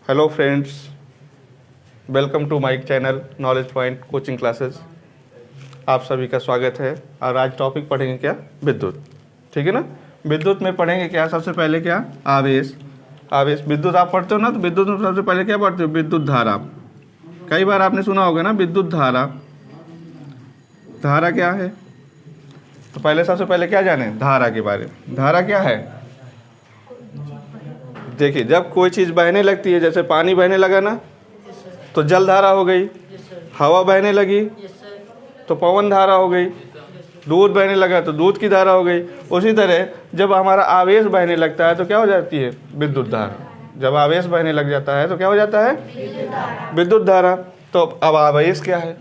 Hello friends, welcome to my channel knowledge point coaching classes. आप सभी का स्वागत है। और आज टॉपिक पढ़ेंगे क्या? विद्युत। ठीक है ना। विद्युत में पढ़ेंगे क्या? सबसे पहले क्या? आवेश। आवेश विद्युत आप पढ़ते हो ना, तो विद्युत में सबसे पहले क्या पढ़ते हो? विद्युत धारा। कई बार आपने सुना होगा ना विद्युत धारा। धारा क्या है? तो पहले सबसे पहले क्या जाने धारा के बारे में। धारा क्या है? देखिए, जब कोई चीज़ बहने लगती है, जैसे पानी बहने लगा ना तो जल धारा हो गई, हवा बहने लगी तो पवन धारा हो गई, दूध बहने लगा तो दूध की धारा हो गई। उसी तरह जब हमारा आवेश बहने लगता है तो क्या हो जाती है? विद्युत धारा। जब आवेश बहने लग जाता है तो क्या हो जाता है? विद्युत धारा। तो अब आवेश क्या है?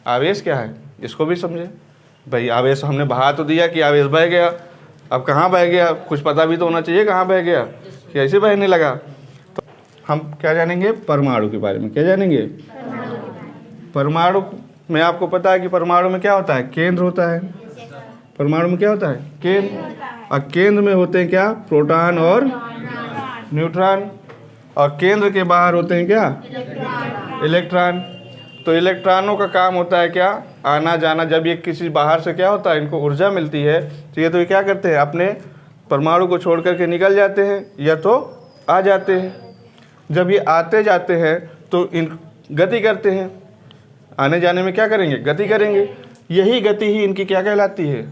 आवेश क्या है इसको भी समझे भाई। आवेश हमने बहा तो दिया कि आवेश बह गया, अब कहाँ बह गया कुछ पता भी तो होना चाहिए, कहाँ बह गया, कैसे बहने लगा। तो हम क्या जानेंगे? परमाणु के बारे में। क्या जानेंगे? परमाणु में आपको पता है कि परमाणु में क्या होता है? केंद्र होता है। परमाणु में क्या होता है? केंद्र। और केंद्र में होते हैं क्या? प्रोटॉन और न्यूट्रॉन। और केंद्र के बाहर होते हैं क्या? इलेक्ट्रॉन। तो इलेक्ट्रॉनों का काम होता है क्या? आना जाना। जब ये किसी बाहर से क्या होता है, इनको ऊर्जा मिलती है तो ये क्या करते हैं? अपने परमाणु को छोड़ करके निकल जाते हैं या तो आ जाते हैं। जब ये आते जाते हैं तो इन गति करते हैं। आने जाने में क्या करेंगे? गति करेंगे। यही गति ही इनकी क्या कहलाती है?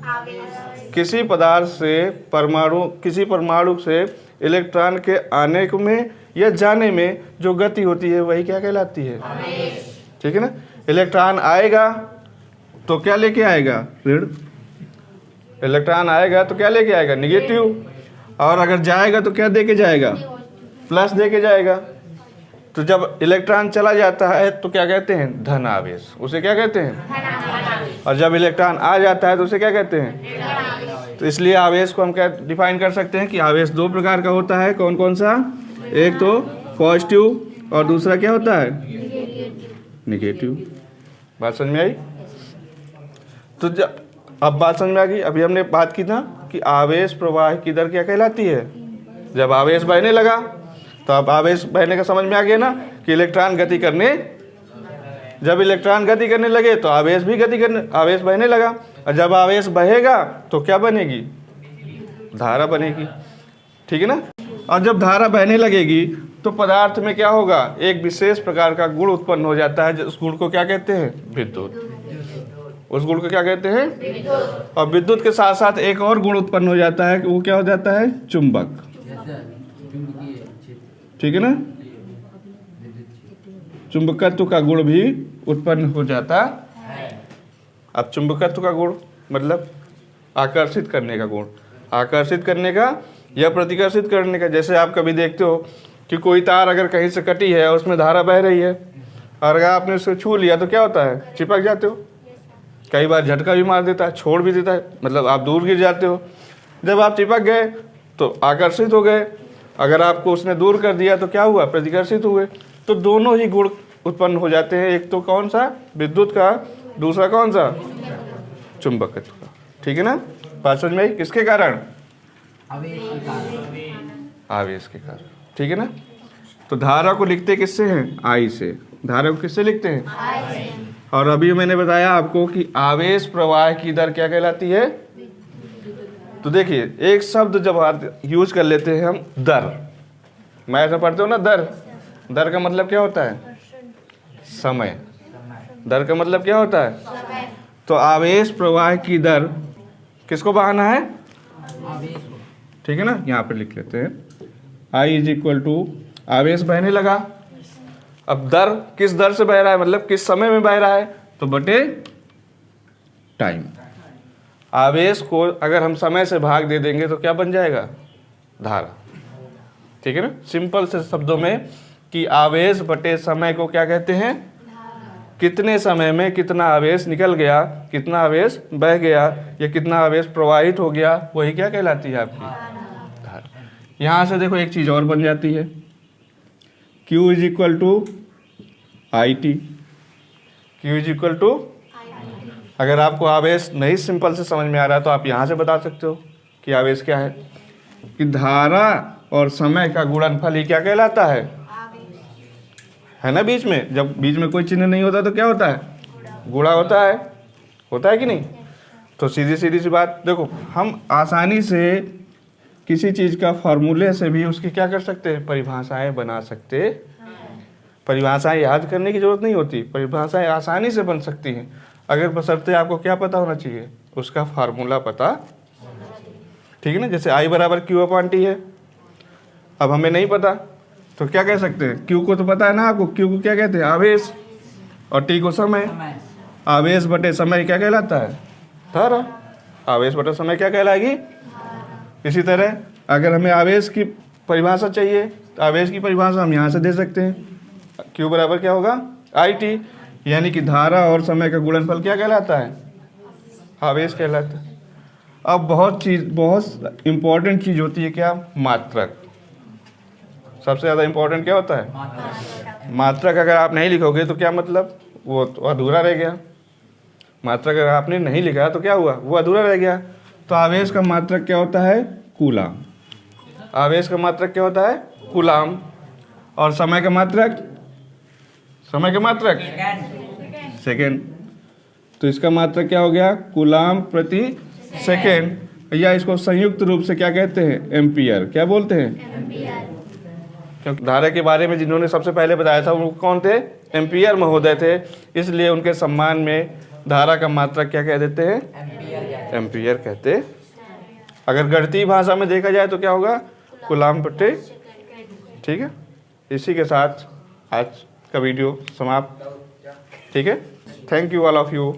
किसी पदार्थ से किसी परमाणु से इलेक्ट्रॉन के आने में या जाने में जो गति होती है वही क्या कहलाती है? ठीक है ना। इलेक्ट्रॉन आएगा तो क्या लेके आएगा? ऋण। इलेक्ट्रॉन आएगा तो क्या लेके आएगा? निगेटिव। और अगर जाएगा तो क्या दे के जाएगा? प्लस दे के जाएगा। तो जब इलेक्ट्रॉन चला जाता है तो क्या कहते हैं? धन आवेश। उसे क्या कहते हैं? और जब इलेक्ट्रॉन आ जाता है तो उसे क्या कहते हैं? तो इसलिए आवेश को हम क्या डिफाइन कर सकते हैं कि आवेश दो प्रकार का होता है। कौन कौन सा? एक तो पॉजिटिव और दूसरा क्या होता है? निगेटिव। बात समझ में आई? तो जब अब बात समझ में आ गई। अभी हमने बात की था कि आवेश प्रवाह की दर क्या कहलाती है? जब आवेश बहने लगा तो अब आवेश बहने का समझ में आ गया ना कि इलेक्ट्रॉन गति करने, जब इलेक्ट्रॉन गति करने लगे तो आवेश भी आवेश बहने लगा। और जब आवेश बहेगा तो क्या बनेगी? धारा बनेगी। ठीक है ना। और जब धारा बहने लगेगी तो पदार्थ में क्या होगा? एक विशेष प्रकार का गुण उत्पन्न हो जाता है। उस गुण को क्या कहते हैं? विद्युत। उस गुण को क्या कहते हैं? और विद्युत के साथ साथ एक और गुण उत्पन्न हो जाता है कि वो क्या हो जाता है? चुंबक। ठीक है ना। चुंबकत्व का गुण भी उत्पन्न हो जाता है। अब चुंबकत्व का गुण मतलब आकर्षित करने का गुण। आकर्षित करने का या प्रतिकर्षित करने का। जैसे आप कभी देखते हो कि कोई तार अगर कहीं से कटी है और उसमें धारा बह रही है और अगर आपने उसे छू लिया तो क्या होता है? चिपक जाते हो। कई बार झटका भी मार देता है, छोड़ भी देता है, मतलब आप दूर गिर जाते हो। जब आप चिपक गए तो आकर्षित हो गए, अगर आपको उसने दूर कर दिया तो क्या हुआ? प्रतिकर्षित हुए। तो दोनों ही गुण उत्पन्न हो जाते हैं। एक तो कौन सा? विद्युत का। दूसरा कौन सा? चुंबकत्व का। ठीक है ना। बात समझ में आई? किसके कारण? आवेश के कारण। ठीक है ना। तो धारा को लिखते किससे हैं? आई से। धारा को किससे लिखते हैं? आई से। और अभी मैंने बताया आपको कि आवेश प्रवाह की दर क्या कहलाती है? तो देखिए, एक शब्द जब यूज कर लेते हैं हम, दर। मैं ऐसा पढ़ते हो ना, दर। दर का मतलब क्या होता है? समय। दर का मतलब क्या होता है? तो आवेश प्रवाह की दर किसको बहाना है? ठीक है ना। यहाँ पे लिख लेते हैं आई इज इक्वल टू, आवेश बहने लगा। अब दर किस दर से बह रहा है, मतलब किस समय में बह रहा है? तो बटे टाइम। आवेश को अगर हम समय से भाग दे देंगे तो क्या बन जाएगा? धारा। ठीक है ना। सिंपल से शब्दों में कि आवेश बटे समय को क्या कहते हैं? कितने समय में कितना आवेश निकल गया, कितना आवेश बह गया या कितना आवेश प्रवाहित हो गया, वही क्या कहलाती है? आपकी धारा। यहाँ से देखो एक चीज़ और बन जाती है, Q is equal to I T. Q is equal to, अगर आपको आवेश नहीं सिंपल से समझ में आ रहा है तो आप यहाँ से बता सकते हो कि आवेश क्या है। कि धारा और समय का गुणनफल ही क्या कहलाता है? है ना। बीच में जब बीच में कोई चिन्ह नहीं होता तो क्या होता है, गुणा होता है कि नहीं। तो सीधी सी बात देखो, हम आसानी से किसी चीज़ का फार्मूले से भी उसकी क्या कर सकते हैं, परिभाषाएं बना सकते। परिभाषाएं याद करने की जरूरत नहीं होती, परिभाषाएं आसानी से बन सकती हैं, अगर बशर्ते आपको क्या पता होना चाहिए, उसका फार्मूला पता, ठीक है ना। जैसे I बराबर Q/T है, अब हमें नहीं पता तो क्या कह सकते हैं, Q को तो पता है ना आपको, Q को क्या कहते हैं, आवेश, और T को समय। आवेश बटे समय क्या कहलाता है, धारा। आवेश बटे समय क्या कहलाएगी। इसी तरह अगर हमें आवेश की परिभाषा चाहिए तो आवेश की परिभाषा हम यहाँ से दे सकते हैं, Q बराबर क्या होगा, IT, यानी कि धारा और समय का गुणनफल क्या कहलाता है, आवेश कहलाता है। अब बहुत इम्पोर्टेंट चीज़ होती है क्या, मात्रक। सबसे ज़्यादा इम्पोर्टेंट क्या होता है, मात्रक। अगर आप नहीं लिखोगे तो क्या मतलब, वो तो अधूरा रह गया। मात्रक अगर आपने नहीं लिखा तो क्या हुआ, वो अधूरा रह गया। तो आवेश का मात्रक क्या होता है, कूलाम। आवेश का मात्रक क्या होता है, कूलाम। और समय का मात्रक, सेकेंड। तो इसका मात्रक क्या हो गया, कूलाम प्रति सेकेंड, या इसको संयुक्त रूप से क्या कहते हैं, एम्पियर। क्या बोलते हैं, क्योंकि धारा के बारे में जिन्होंने सबसे पहले बताया था वो कौन थे, एम्पियर महोदय थे, इसलिए उनके सम्मान में धारा का मात्रक क्या कह देते हैं, एम्पियर कहते। अगर गणितीय भाषा में देखा जाए तो क्या होगा, कूलाम बटे, ठीक है। इसी के साथ आज का वीडियो समाप्त, ठीक है। Thank you all of you.